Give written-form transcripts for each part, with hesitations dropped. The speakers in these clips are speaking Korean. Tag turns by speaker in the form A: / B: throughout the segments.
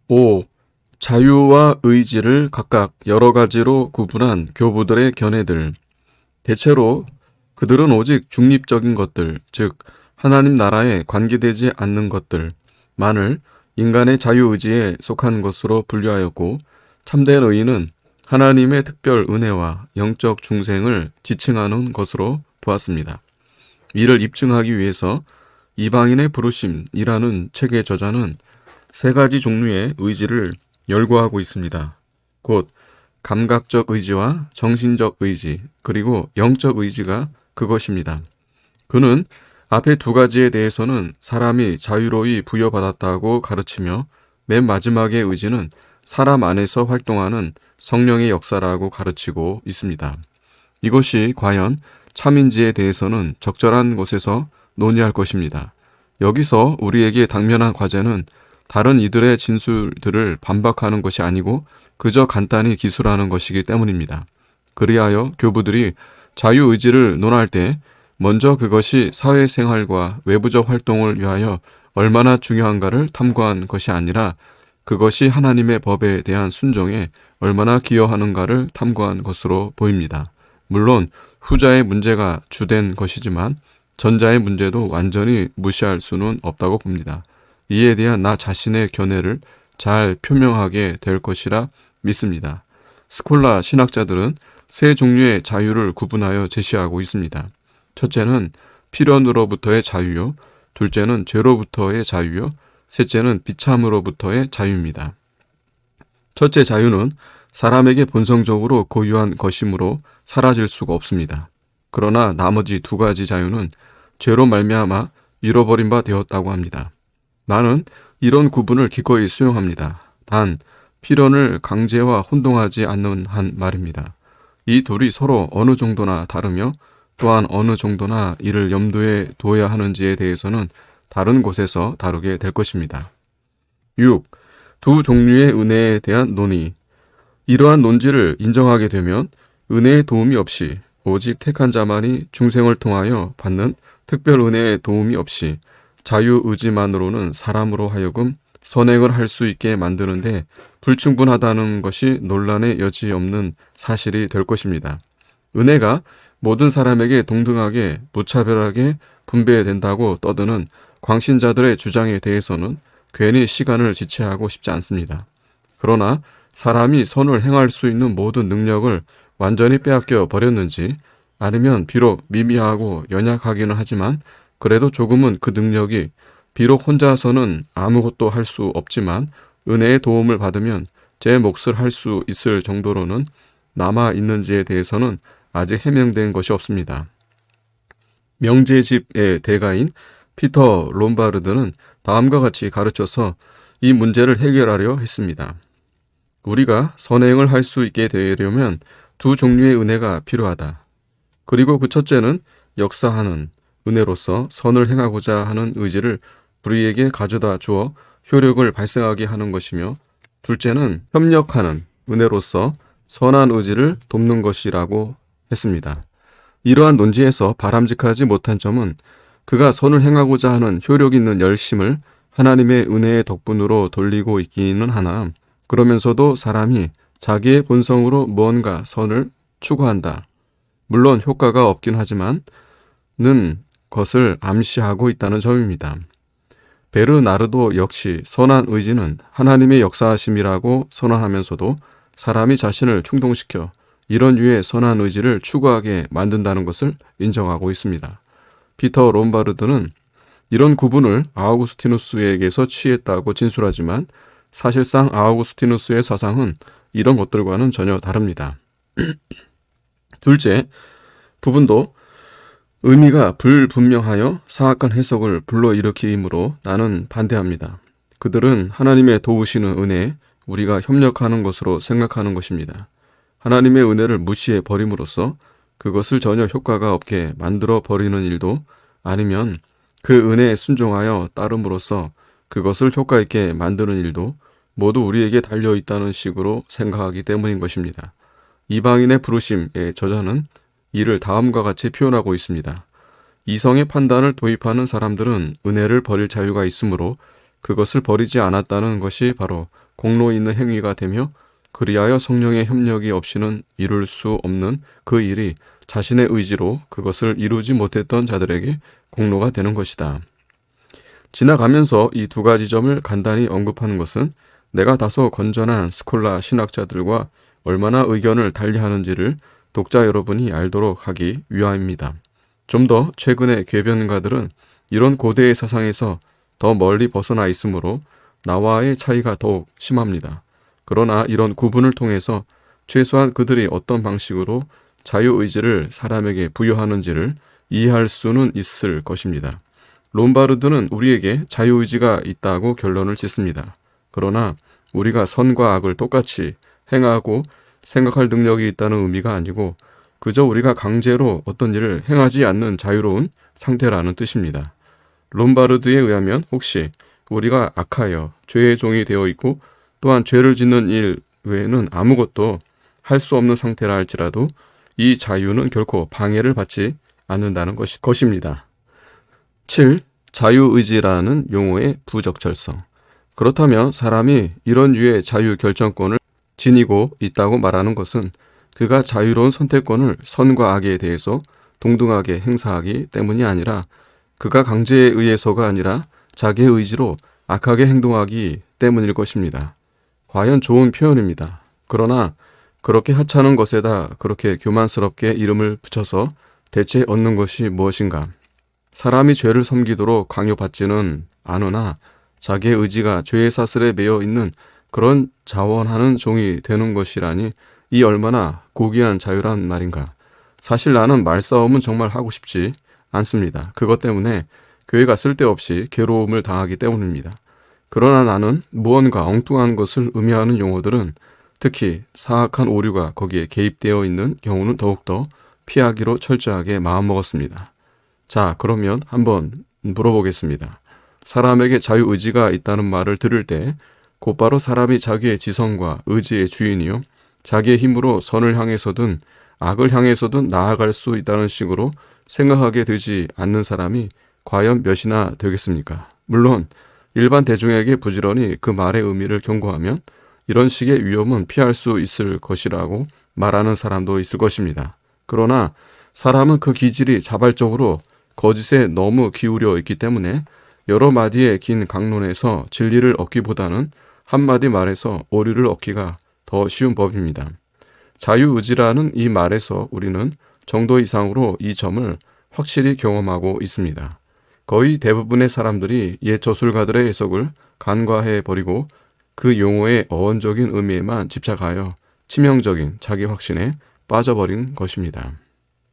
A: 5. 자유와 의지를 각각 여러 가지로 구분한 교부들의 견해들. 대체로 그들은 오직 중립적인 것들, 즉 하나님 나라에 관계되지 않는 것들만을 인간의 자유의지에 속한 것으로 분류하였고, 참된 의의는 하나님의 특별 은혜와 영적 중생을 지칭하는 것으로 보았습니다. 이를 입증하기 위해서 이방인의 부르심이라는 책의 저자는 세 가지 종류의 의지를 열거하고 있습니다. 곧 감각적 의지와 정신적 의지, 그리고 영적 의지가 그것입니다. 그는 앞에 두 가지에 대해서는 사람이 자유로이 부여받았다고 가르치며, 맨 마지막의 의지는 사람 안에서 활동하는 성령의 역사라고 가르치고 있습니다. 이것이 과연 참인지에 대해서는 적절한 곳에서 논의할 것입니다. 여기서 우리에게 당면한 과제는 다른 이들의 진술들을 반박하는 것이 아니고 그저 간단히 기술하는 것이기 때문입니다. 그리하여 교부들이 자유의지를 논할 때 먼저 그것이 사회생활과 외부적 활동을 위하여 얼마나 중요한가를 탐구한 것이 아니라 그것이 하나님의 법에 대한 순종에 얼마나 기여하는가를 탐구한 것으로 보입니다. 물론 후자의 문제가 주된 것이지만 전자의 문제도 완전히 무시할 수는 없다고 봅니다. 이에 대한 나 자신의 견해를 잘 표명하게 될 것이라 믿습니다. 스콜라 신학자들은 세 종류의 자유를 구분하여 제시하고 있습니다. 첫째는 필연으로부터의 자유요, 둘째는 죄로부터의 자유요, 셋째는 비참으로부터의 자유입니다. 첫째 자유는 사람에게 본성적으로 고유한 것이므로 사라질 수가 없습니다. 그러나 나머지 두 가지 자유는 죄로 말미암아 잃어버린 바 되었다고 합니다. 나는 이런 구분을 기꺼이 수용합니다. 단 필연을 강제와 혼동하지 않는 한 말입니다. 이 둘이 서로 어느 정도나 다르며 또한 어느 정도나 이를 염두에 두어야 하는지에 대해서는 다른 곳에서 다루게 될 것입니다. 6. 두 종류의 은혜에 대한 논의. 이러한 논지를 인정하게 되면 은혜의 도움이 없이, 오직 택한 자만이 중생을 통하여 받는 특별 은혜의 도움이 없이 자유의지만으로는 사람으로 하여금 선행을 할 수 있게 만드는데 불충분하다는 것이 논란의 여지 없는 사실이 될 것입니다. 은혜가 모든 사람에게 동등하게 무차별하게 분배된다고 떠드는 광신자들의 주장에 대해서는 괜히 시간을 지체하고 싶지 않습니다. 그러나 사람이 선을 행할 수 있는 모든 능력을 완전히 빼앗겨 버렸는지, 아니면 비록 미미하고 연약하기는 하지만 그래도 조금은 그 능력이, 비록 혼자서는 아무것도 할 수 없지만 은혜의 도움을 받으면 제 몫을 할 수 있을 정도로는 남아 있는지에 대해서는 아직 해명된 것이 없습니다. 명제집의 대가인 피터 롬바르드는 다음과 같이 가르쳐서 이 문제를 해결하려 했습니다. 우리가 선행을 할 수 있게 되려면 두 종류의 은혜가 필요하다. 그리고 그 첫째는 역사하는 은혜로서 선을 행하고자 하는 의지를 우리에게 가져다 주어 효력을 발생하게 하는 것이며, 둘째는 협력하는 은혜로서 선한 의지를 돕는 것이라고 했습니다. 이러한 논지에서 바람직하지 못한 점은 그가 선을 행하고자 하는 효력 있는 열심을 하나님의 은혜의 덕분으로 돌리고 있기는 하나, 그러면서도 사람이 자기의 본성으로 무언가 선을 추구한다, 물론 효과가 없긴 하지만 는 것을 암시하고 있다는 점입니다. 베르나르도 역시 선한 의지는 하나님의 역사하심이라고 선언하면서도 사람이 자신을 충동시켜 이런 류의 선한 의지를 추구하게 만든다는 것을 인정하고 있습니다. 피터 롬바르드는 이런 구분을 아우구스티누스에게서 취했다고 진술하지만 사실상 아우구스티누스의 사상은 이런 것들과는 전혀 다릅니다. 둘째 부분도 의미가 불분명하여 사악한 해석을 불러일으키므로 나는 반대합니다. 그들은 하나님의 도우시는 은혜에 우리가 협력하는 것으로 생각하는 것입니다. 하나님의 은혜를 무시해 버림으로써 그것을 전혀 효과가 없게 만들어 버리는 일도, 아니면 그 은혜에 순종하여 따름으로써 그것을 효과 있게 만드는 일도 모두 우리에게 달려있다는 식으로 생각하기 때문인 것입니다. 이방인의 부르심의 저자는 이를 다음과 같이 표현하고 있습니다. 이성의 판단을 도입하는 사람들은 은혜를 버릴 자유가 있으므로 그것을 버리지 않았다는 것이 바로 공로 있는 행위가 되며 그리하여 성령의 협력이 없이는 이룰 수 없는 그 일이 자신의 의지로 그것을 이루지 못했던 자들에게 공로가 되는 것이다. 지나가면서 이 두 가지 점을 간단히 언급하는 것은 내가 다소 건전한 스콜라 신학자들과 얼마나 의견을 달리하는지를 독자 여러분이 알도록 하기 위함입니다. 좀 더 최근의 궤변가들은 이런 고대의 사상에서 더 멀리 벗어나 있으므로 나와의 차이가 더욱 심합니다. 그러나 이런 구분을 통해서 최소한 그들이 어떤 방식으로 자유의지를 사람에게 부여하는지를 이해할 수는 있을 것입니다. 롬바르드는 우리에게 자유의지가 있다고 결론을 짓습니다. 그러나 우리가 선과 악을 똑같이 행하고 생각할 능력이 있다는 의미가 아니고 그저 우리가 강제로 어떤 일을 행하지 않는 자유로운 상태라는 뜻입니다. 롬바르드에 의하면 혹시 우리가 악하여 죄의 종이 되어 있고 또한 죄를 짓는 일 외에는 아무것도 할 수 없는 상태라 할지라도 이 자유는 결코 방해를 받지 않는다는 것입니다. 7. 자유의지라는 용어의 부적절성. 그렇다면 사람이 이런 류의 자유 결정권을 지니고 있다고 말하는 것은 그가 자유로운 선택권을 선과 악에 대해서 동등하게 행사하기 때문이 아니라 그가 강제에 의해서가 아니라 자기의 의지로 악하게 행동하기 때문일 것입니다. 과연 좋은 표현입니다. 그러나 그렇게 하찮은 것에다 그렇게 교만스럽게 이름을 붙여서 대체 얻는 것이 무엇인가? 사람이 죄를 섬기도록 강요받지는 않으나 자기의 의지가 죄의 사슬에 매여 있는 그런 자원하는 종이 되는 것이라니 이 얼마나 고귀한 자유란 말인가. 사실 나는 말싸움은 정말 하고 싶지 않습니다. 그것 때문에 교회가 쓸데없이 괴로움을 당하기 때문입니다. 그러나 나는 무언가 엉뚱한 것을 의미하는 용어들은 특히 사악한 오류가 거기에 개입되어 있는 경우는 더욱더 피하기로 철저하게 마음먹었습니다. 자, 그러면 한번 물어보겠습니다. 사람에게 자유의지가 있다는 말을 들을 때 곧바로 사람이 자기의 지성과 의지의 주인이요 자기의 힘으로 선을 향해서든 악을 향해서든 나아갈 수 있다는 식으로 생각하게 되지 않는 사람이 과연 몇이나 되겠습니까? 물론 일반 대중에게 부지런히 그 말의 의미를 경고하면 이런 식의 위험은 피할 수 있을 것이라고 말하는 사람도 있을 것입니다. 그러나 사람은 그 기질이 자발적으로 거짓에 너무 기울여 있기 때문에 여러 마디의 긴 강론에서 진리를 얻기보다는 한마디 말에서 오류를 얻기가 더 쉬운 법입니다. 자유의지라는 이 말에서 우리는 정도 이상으로 이 점을 확실히 경험하고 있습니다. 거의 대부분의 사람들이 옛 저술가들의 해석을 간과해버리고 그 용어의 어원적인 의미에만 집착하여 치명적인 자기 확신에 빠져버린 것입니다.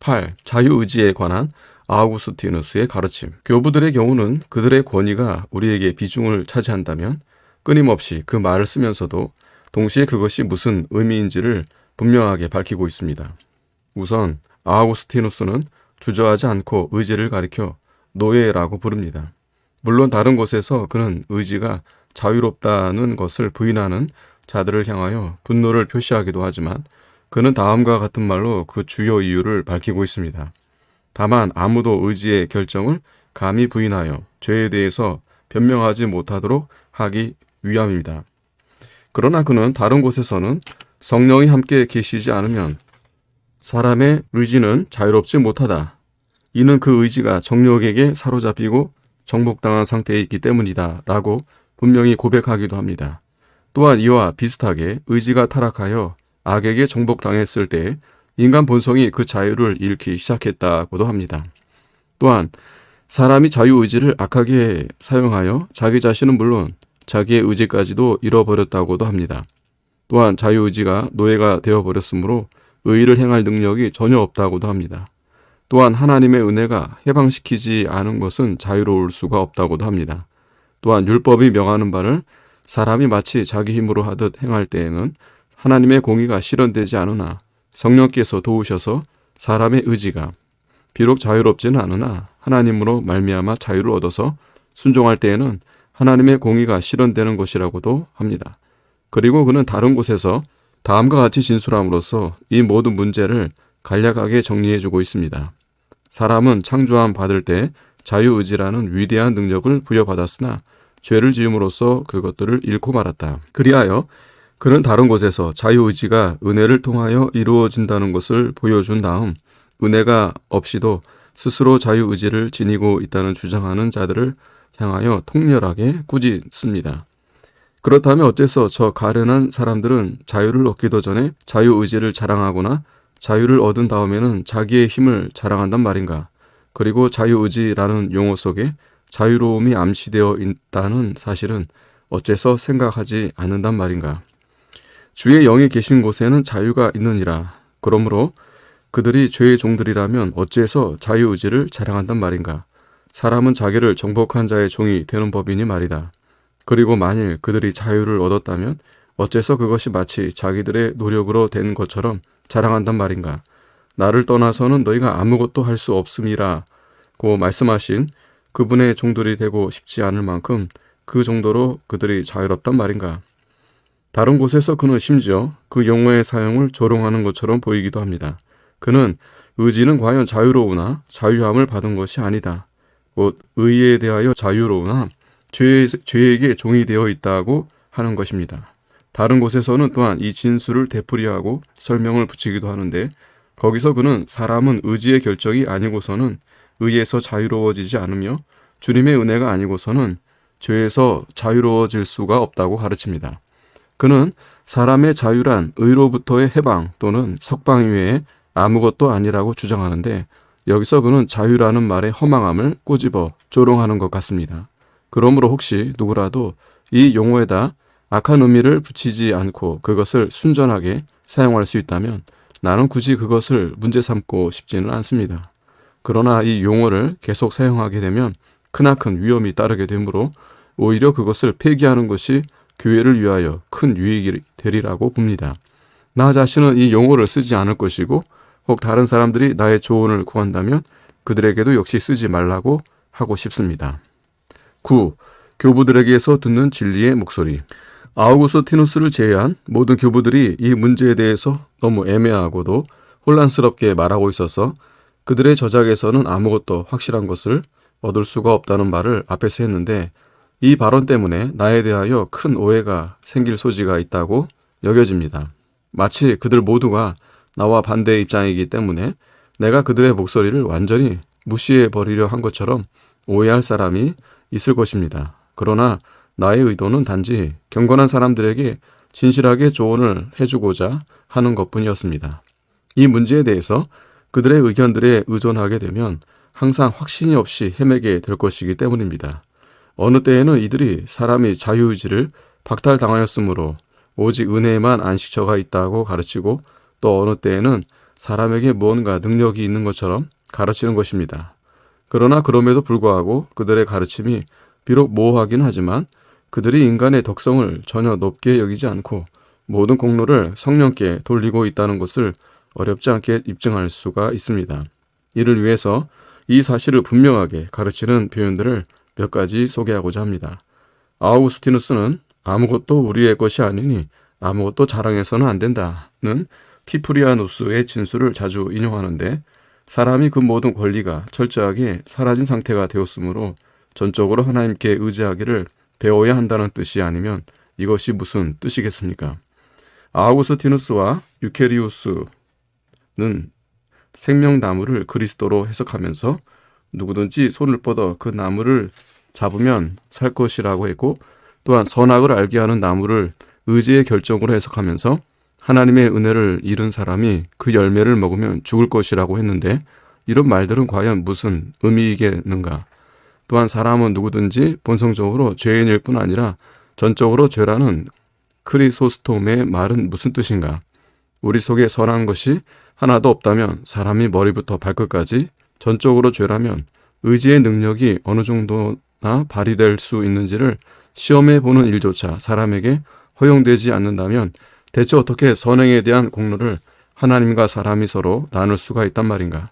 A: 8. 자유의지에 관한 아우구스티누스의 가르침. 교부들의 경우는 그들의 권위가 우리에게 비중을 차지한다면 끊임없이 그 말을 쓰면서도 동시에 그것이 무슨 의미인지를 분명하게 밝히고 있습니다. 우선 아우구스티누스는 주저하지 않고 의지를 가리켜 노예라고 부릅니다. 물론 다른 곳에서 그는 의지가 자유롭다는 것을 부인하는 자들을 향하여 분노를 표시하기도 하지만 그는 다음과 같은 말로 그 주요 이유를 밝히고 있습니다. 다만 아무도 의지의 결정을 감히 부인하여 죄에 대해서 변명하지 못하도록 하기 위함입니다. 그러나 그는 다른 곳에서는 성령이 함께 계시지 않으면 사람의 의지는 자유롭지 못하다. 이는 그 의지가 정욕에게 사로잡히고 정복당한 상태에 있기 때문이다 라고 분명히 고백하기도 합니다. 또한 이와 비슷하게 의지가 타락하여 악에게 정복당했을 때 인간 본성이 그 자유를 잃기 시작했다고도 합니다. 또한 사람이 자유의지를 악하게 사용하여 자기 자신은 물론 자기의 의지까지도 잃어버렸다고도 합니다. 또한 자유의지가 노예가 되어버렸으므로 의의를 행할 능력이 전혀 없다고도 합니다. 또한 하나님의 은혜가 해방시키지 않은 것은 자유로울 수가 없다고도 합니다. 또한 율법이 명하는 바를 사람이 마치 자기 힘으로 하듯 행할 때에는 하나님의 공의가 실현되지 않으나 성령께서 도우셔서 사람의 의지가 비록 자유롭지는 않으나 하나님으로 말미암아 자유를 얻어서 순종할 때에는 하나님의 공의가 실현되는 것이라고도 합니다. 그리고 그는 다른 곳에서 다음과 같이 진술함으로써 이 모든 문제를 간략하게 정리해주고 있습니다. 사람은 창조함 받을 때 자유의지라는 위대한 능력을 부여받았으나 죄를 지음으로써 그것들을 잃고 말았다. 그리하여 그는 다른 곳에서 자유의지가 은혜를 통하여 이루어진다는 것을 보여준 다음 은혜가 없이도 스스로 자유의지를 지니고 있다는 주장하는 자들을 향하여 통렬하게 꾸짖습니다. 그렇다면 어째서 저 가련한 사람들은 자유를 얻기도 전에 자유의지를 자랑하거나 자유를 얻은 다음에는 자기의 힘을 자랑한단 말인가? 그리고 자유의지라는 용어 속에 자유로움이 암시되어 있다는 사실은 어째서 생각하지 않는단 말인가? 주의 영이 계신 곳에는 자유가 있느니라. 그러므로 그들이 죄의 종들이라면 어째서 자유의지를 자랑한단 말인가? 사람은 자기를 정복한 자의 종이 되는 법이니 말이다. 그리고 만일 그들이 자유를 얻었다면 어째서 그것이 마치 자기들의 노력으로 된 것처럼 자랑한단 말인가? 나를 떠나서는 너희가 아무것도 할 수 없음이라고 말씀하신 그분의 종들이 되고 싶지 않을 만큼 그 정도로 그들이 자유롭단 말인가? 다른 곳에서 그는 심지어 그 용어의 사용을 조롱하는 것처럼 보이기도 합니다. 그는 의지는 과연 자유로우나 자유함을 받은 것이 아니다. 곧 의에 대하여 자유로우나 죄에게 종이 되어 있다고 하는 것입니다. 다른 곳에서는 또한 이 진술을 되풀이하고 설명을 붙이기도 하는데 거기서 그는 사람은 의지의 결정이 아니고서는 의에서 자유로워지지 않으며 주님의 은혜가 아니고서는 죄에서 자유로워질 수가 없다고 가르칩니다. 그는 사람의 자유란 의로부터의 해방 또는 석방 이외에 아무것도 아니라고 주장하는데 여기서 그는 자유라는 말의 허망함을 꼬집어 조롱하는 것 같습니다. 그러므로 혹시 누구라도 이 용어에다 악한 의미를 붙이지 않고 그것을 순전하게 사용할 수 있다면 나는 굳이 그것을 문제 삼고 싶지는 않습니다. 그러나 이 용어를 계속 사용하게 되면 크나큰 위험이 따르게 되므로 오히려 그것을 폐기하는 것이 교회를 위하여 큰 유익이 되리라고 봅니다. 나 자신은 이 용어를 쓰지 않을 것이고 혹 다른 사람들이 나의 조언을 구한다면 그들에게도 역시 쓰지 말라고 하고 싶습니다. 9. 교부들에게서 듣는 진리의 목소리. 아우구스티누스를 제외한 모든 교부들이 이 문제에 대해서 너무 애매하고도 혼란스럽게 말하고 있어서 그들의 저작에서는 아무것도 확실한 것을 얻을 수가 없다는 말을 앞에서 했는데 이 발언 때문에 나에 대하여 큰 오해가 생길 소지가 있다고 여겨집니다. 마치 그들 모두가 나와 반대의 입장이기 때문에 내가 그들의 목소리를 완전히 무시해버리려 한 것처럼 오해할 사람이 있을 것입니다. 그러나 나의 의도는 단지 경건한 사람들에게 진실하게 조언을 해주고자 하는 것뿐이었습니다. 이 문제에 대해서 그들의 의견들에 의존하게 되면 항상 확신이 없이 헤매게 될 것이기 때문입니다. 어느 때에는 이들이 사람이 자유의지를 박탈당하였으므로 오직 은혜에만 안식처가 있다고 가르치고 또 어느 때에는 사람에게 무언가 능력이 있는 것처럼 가르치는 것입니다. 그러나 그럼에도 불구하고 그들의 가르침이 비록 모호하긴 하지만 그들이 인간의 덕성을 전혀 높게 여기지 않고 모든 공로를 성령께 돌리고 있다는 것을 어렵지 않게 입증할 수가 있습니다. 이를 위해서 이 사실을 분명하게 가르치는 표현들을 몇 가지 소개하고자 합니다. 아우구스티누스는 아무것도 우리의 것이 아니니 아무것도 자랑해서는 안 된다는 키프리아누스의 진술을 자주 인용하는데 사람이 그 모든 권리가 철저하게 사라진 상태가 되었으므로 전적으로 하나님께 의지하기를 배워야 한다는 뜻이 아니면 이것이 무슨 뜻이겠습니까? 아우구스티누스와 유케리우스는 생명나무를 그리스도로 해석하면서 누구든지 손을 뻗어 그 나무를 잡으면 살 것이라고 했고 또한 선악을 알게 하는 나무를 의지의 결정으로 해석하면서 하나님의 은혜를 잃은 사람이 그 열매를 먹으면 죽을 것이라고 했는데 이런 말들은 과연 무슨 의미이겠는가? 또한 사람은 누구든지 본성적으로 죄인일 뿐 아니라 전적으로 죄라는 크리소스톰의 말은 무슨 뜻인가? 우리 속에 선한 것이 하나도 없다면 사람이 머리부터 발끝까지 전적으로 죄라면 의지의 능력이 어느 정도나 발휘될 수 있는지를 시험해 보는 일조차 사람에게 허용되지 않는다면 대체 어떻게 선행에 대한 공로를 하나님과 사람이 서로 나눌 수가 있단 말인가?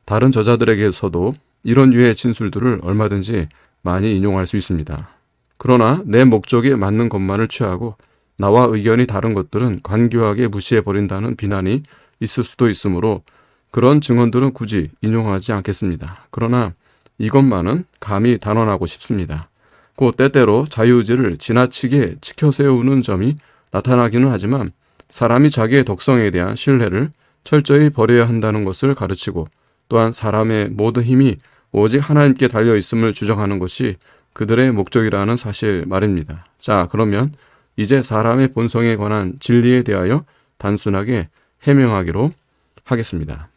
A: 다른 저자들에게서도 이런 유의 진술들을 얼마든지 많이 인용할 수 있습니다. 그러나 내 목적에 맞는 것만을 취하고 나와 의견이 다른 것들은 간교하게 무시해버린다는 비난이 있을 수도 있으므로 그런 증언들은 굳이 인용하지 않겠습니다. 그러나 이것만은 감히 단언하고 싶습니다. 곧 때때로 자유의지를 지나치게 치켜세우는 점이 나타나기는 하지만 사람이 자기의 독성에 대한 신뢰를 철저히 버려야 한다는 것을 가르치고 또한 사람의 모든 힘이 오직 하나님께 달려 있음을 주장하는 것이 그들의 목적이라는 사실 말입니다. 자, 그러면 이제 사람의 본성에 관한 진리에 대하여 단순하게 해명하기로 하겠습니다.